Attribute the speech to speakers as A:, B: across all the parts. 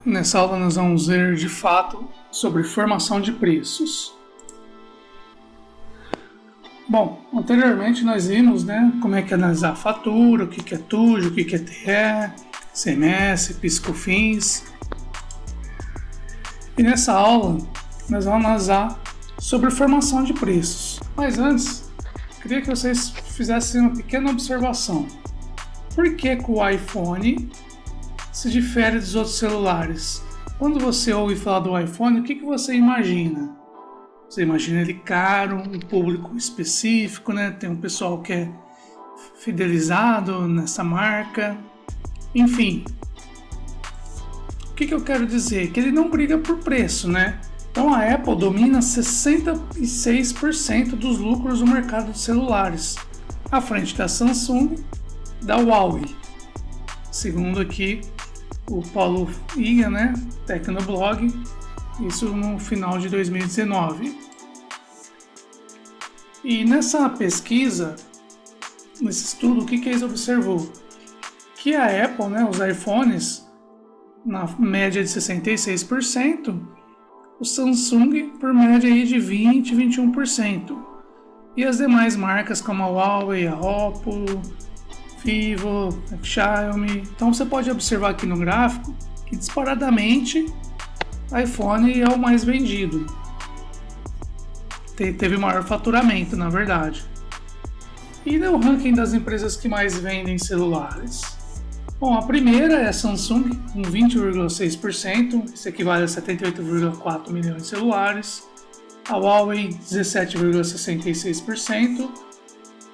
A: Nessa aula nós vamos ver de fato sobre formação de preços. Bom, anteriormente nós vimos como é que analisar a fatura, o que é TUJ, o que é TE, CMS, PIS/COFINS. E nessa aula nós vamos analisar sobre formação de preços. Mas antes, queria que vocês fizessem uma pequena observação. Por que o iPhone se difere dos outros celulares? Quando você ouve falar do iPhone, o que você imagina? Você imagina ele caro, um público específico, tem um pessoal que é fidelizado nessa marca, enfim. O que eu quero dizer? Que ele não briga por preço, Então a Apple domina 66% dos lucros do mercado de celulares, à frente da Samsung, da Huawei. Segundo aqui o Paulo Iga, Tecnoblog, isso no final de 2019. E nessa pesquisa, nesse estudo, o que eles observou? Que a Apple, os iPhones, na média de 66%, o Samsung por média aí de 20%, 21%. E as demais marcas como a Huawei, a Oppo, Vivo, Xiaomi. Então você pode observar aqui no gráfico que disparadamente iPhone é o mais vendido. Teve maior faturamento, na verdade. E no ranking das empresas que mais vendem celulares? Bom, a primeira é a Samsung, com 20,6%, isso equivale a 78,4 milhões de celulares. A Huawei, 17,66%,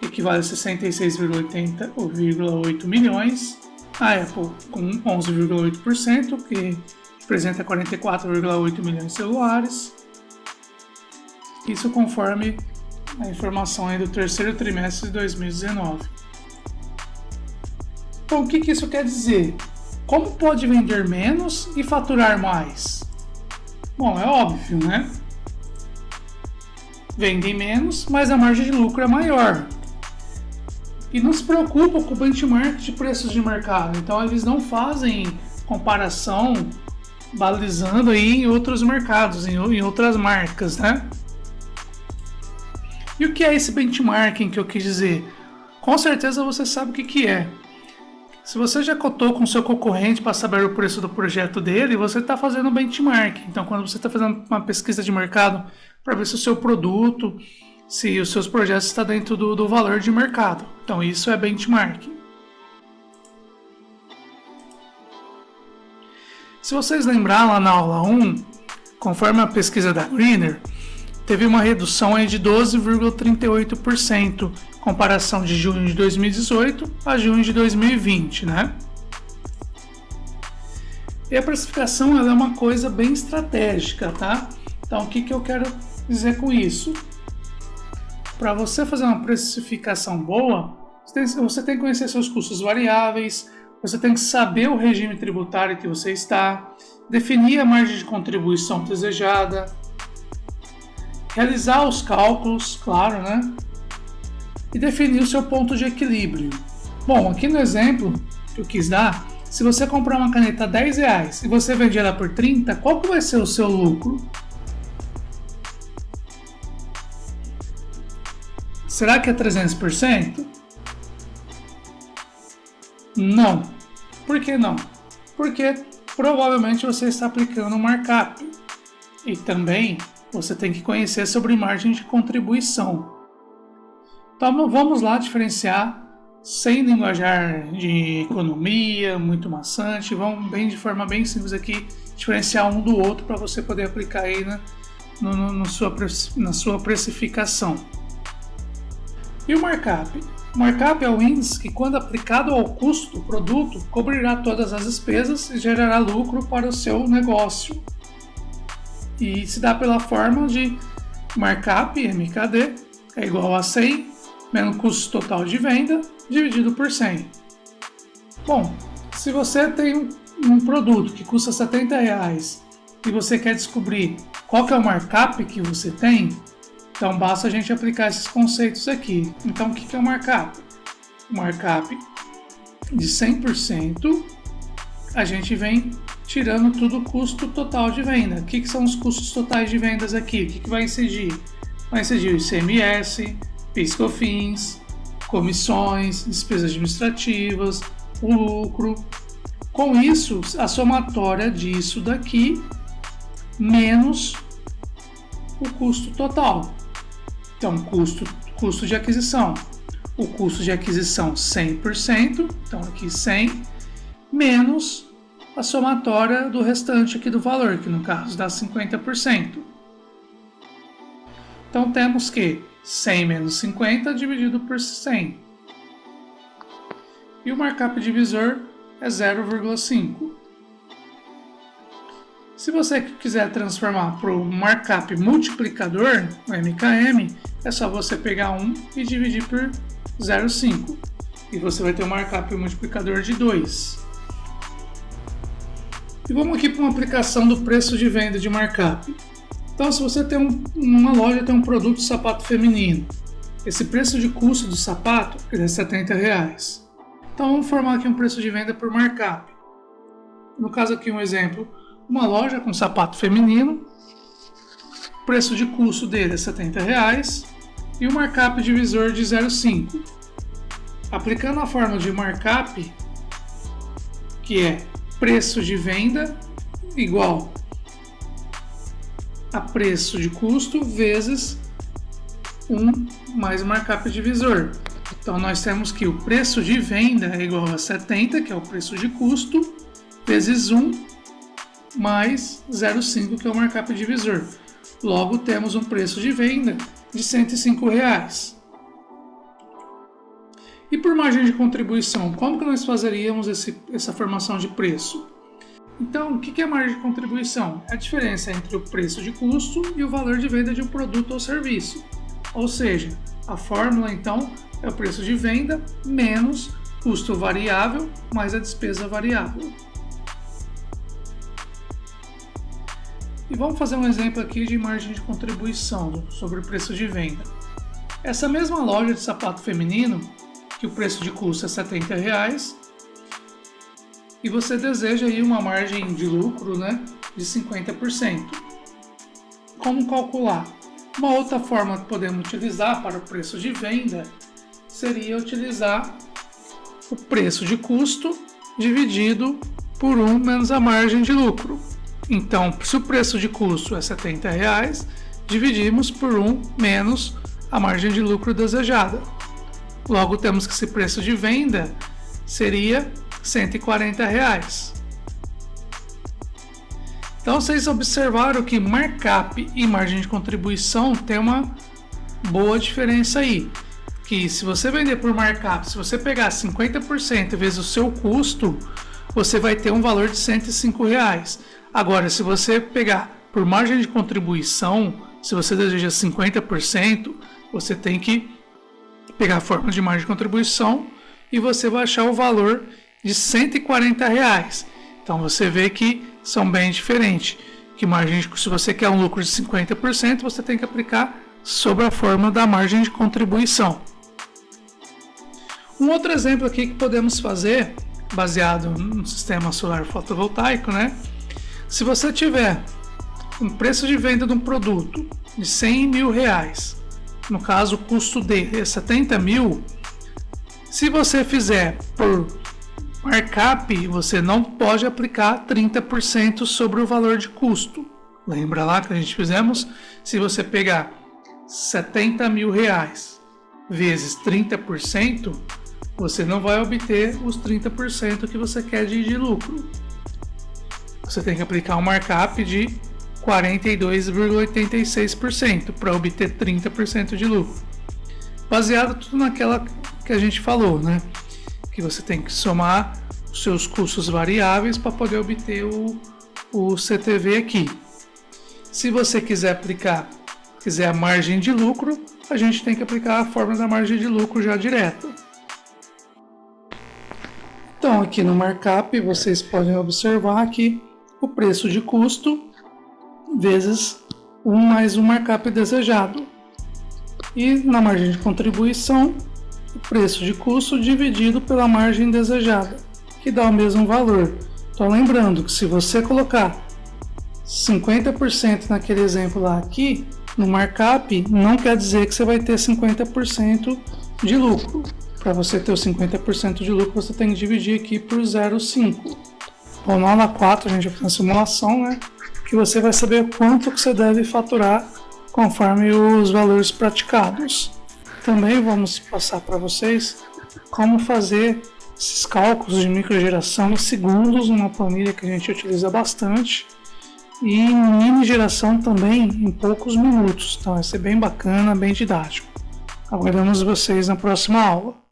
A: equivale a 66,8 milhões. A Apple, com 11,8%, que representa 44,8 milhões de celulares. Isso conforme a informação aí do terceiro trimestre de 2019. Então, o que isso quer dizer? Como pode vender menos e faturar mais? Bom, é óbvio, Vendem menos, mas a margem de lucro é maior. E não se preocupam com o benchmark de preços de mercado. Então, eles não fazem comparação balizando aí em outros mercados, em outras marcas, E o que é esse benchmarking que eu quis dizer? Com certeza você sabe o que é. Se você já cotou com o seu concorrente para saber o preço do projeto dele, você está fazendo benchmark. Então, quando você está fazendo uma pesquisa de mercado para ver se o seu produto, se os seus projetos estão dentro do valor de mercado. Então, isso é benchmarking. Se vocês lembrarem lá na aula 1, conforme a pesquisa da Greener, teve uma redução aí de 12,38%, comparação de junho de 2018 a junho de 2020, E a precificação ela é uma coisa bem estratégica, Então, o que eu quero dizer com isso? Para você fazer uma precificação boa, você tem que conhecer seus custos variáveis, você tem que saber o regime tributário que você está, definir a margem de contribuição desejada, realizar os cálculos, claro, E definir o seu ponto de equilíbrio. Bom, aqui no exemplo que eu quis dar, se você comprar uma caneta a R$10 e você vender ela por 30, qual que vai ser o seu lucro? Será que é 300%? Não. Por que não? Porque provavelmente você está aplicando um markup. E também você tem que conhecer sobre margem de contribuição. Então vamos lá diferenciar sem linguajar de economia, muito maçante. Vamos de forma bem simples aqui, diferenciar um do outro para você poder aplicar aí na sua precificação. E o markup? O markup é o índice que, quando aplicado ao custo do produto, cobrirá todas as despesas e gerará lucro para o seu negócio. E se dá pela forma de markup, MKD, é igual a 100 menos custo total de venda, dividido por 100. Bom, se você tem um produto que custa R$70 e você quer descobrir qual que é o markup que você tem, então basta a gente aplicar esses conceitos aqui. Então, o que é o markup? O markup de 100%, a gente vem tirando tudo o custo total de venda. O que são os custos totais de vendas aqui? O que vai incidir? Vai incidir o ICMS, PIS/COFINS, comissões, despesas administrativas, o lucro. Com isso, a somatória disso daqui menos o custo total. Então, custo de aquisição. O custo de aquisição 100%, então aqui 100, menos a somatória do restante aqui do valor, que no caso dá 50%. Então temos que 100 menos 50 dividido por 100. E o markup divisor é 0,5. Se você quiser transformar para o markup multiplicador, o MKM, é só você pegar 1 e dividir por 0,5. E você vai ter um markup multiplicador de 2. E vamos aqui para uma aplicação do preço de venda de markup. Então, se você tem uma loja tem um produto de sapato feminino, esse preço de custo do sapato é R$70. Então, vamos formar aqui um preço de venda por markup. No caso aqui, um exemplo, uma loja com sapato feminino, o preço de custo dele é R$70 e o markup divisor de 0,5. Aplicando a fórmula de markup, que é preço de venda igual a preço de custo vezes 1 mais o markup divisor. Então nós temos que o preço de venda é igual a 70, que é o preço de custo, vezes 1 mais 0,5, que é o markup divisor. Logo temos um preço de venda de R$105. E por margem de contribuição, como que nós fazeríamos essa formação de preço? Então, o que é margem de contribuição? É a diferença entre o preço de custo e o valor de venda de um produto ou serviço. Ou seja, a fórmula então é o preço de venda menos custo variável mais a despesa variável. E vamos fazer um exemplo aqui de margem de contribuição sobre o preço de venda. Essa mesma loja de sapato feminino, que o preço de custo é R$70, e você deseja aí uma margem de lucro, né, de 50%. Como calcular? Uma outra forma que podemos utilizar para o preço de venda seria utilizar o preço de custo dividido por 1 menos a margem de lucro. Então, se o preço de custo é R$70, dividimos por 1 menos a margem de lucro desejada. Logo, temos que esse preço de venda seria R$140. Então, vocês observaram que markup e margem de contribuição tem uma boa diferença aí. Que se você vender por markup, se você pegar 50% vezes o seu custo, você vai ter um valor de R$105. Agora, se você pegar por margem de contribuição, se você deseja 50%, você tem que pegar a fórmula de margem de contribuição e você vai achar o valor de R$140. Então você vê que são bem diferentes. Que se você quer um lucro de 50%, você tem que aplicar sobre a fórmula da margem de contribuição. Um outro exemplo aqui que podemos fazer, baseado no sistema solar fotovoltaico, né? Se você tiver um preço de venda de um produto de R$100 mil, no caso o custo dele é 70 mil, se você fizer por markup, você não pode aplicar 30% sobre o valor de custo. Lembra lá que a gente fizemos? Se você pegar R$70 mil vezes 30%, você não vai obter os 30% que você quer de lucro. Você tem que aplicar um markup de 42,86% para obter 30% de lucro. Baseado tudo naquela que a gente falou, né? Que você tem que somar os seus custos variáveis para poder obter o CTV aqui. Se você quiser a margem de lucro, a gente tem que aplicar a fórmula da margem de lucro já direto. Então, aqui no markup, vocês podem observar que o preço de custo vezes 1 mais o markup desejado. E na margem de contribuição, o preço de custo dividido pela margem desejada, que dá o mesmo valor, Então lembrando que se você colocar 50% naquele exemplo lá aqui, no markup, não quer dizer que você vai ter 50% de lucro. Para você ter os 50% de lucro, você tem que dividir aqui por 0,5. Bom, na aula 4 a gente vai fazer uma simulação, né? Que você vai saber quanto que você deve faturar conforme os valores praticados. Também vamos passar para vocês como fazer esses cálculos de microgeração em segundos, uma planilha que a gente utiliza bastante, e em mini geração também em poucos minutos. Então vai ser bem bacana, bem didático. Aguardamos vocês na próxima aula.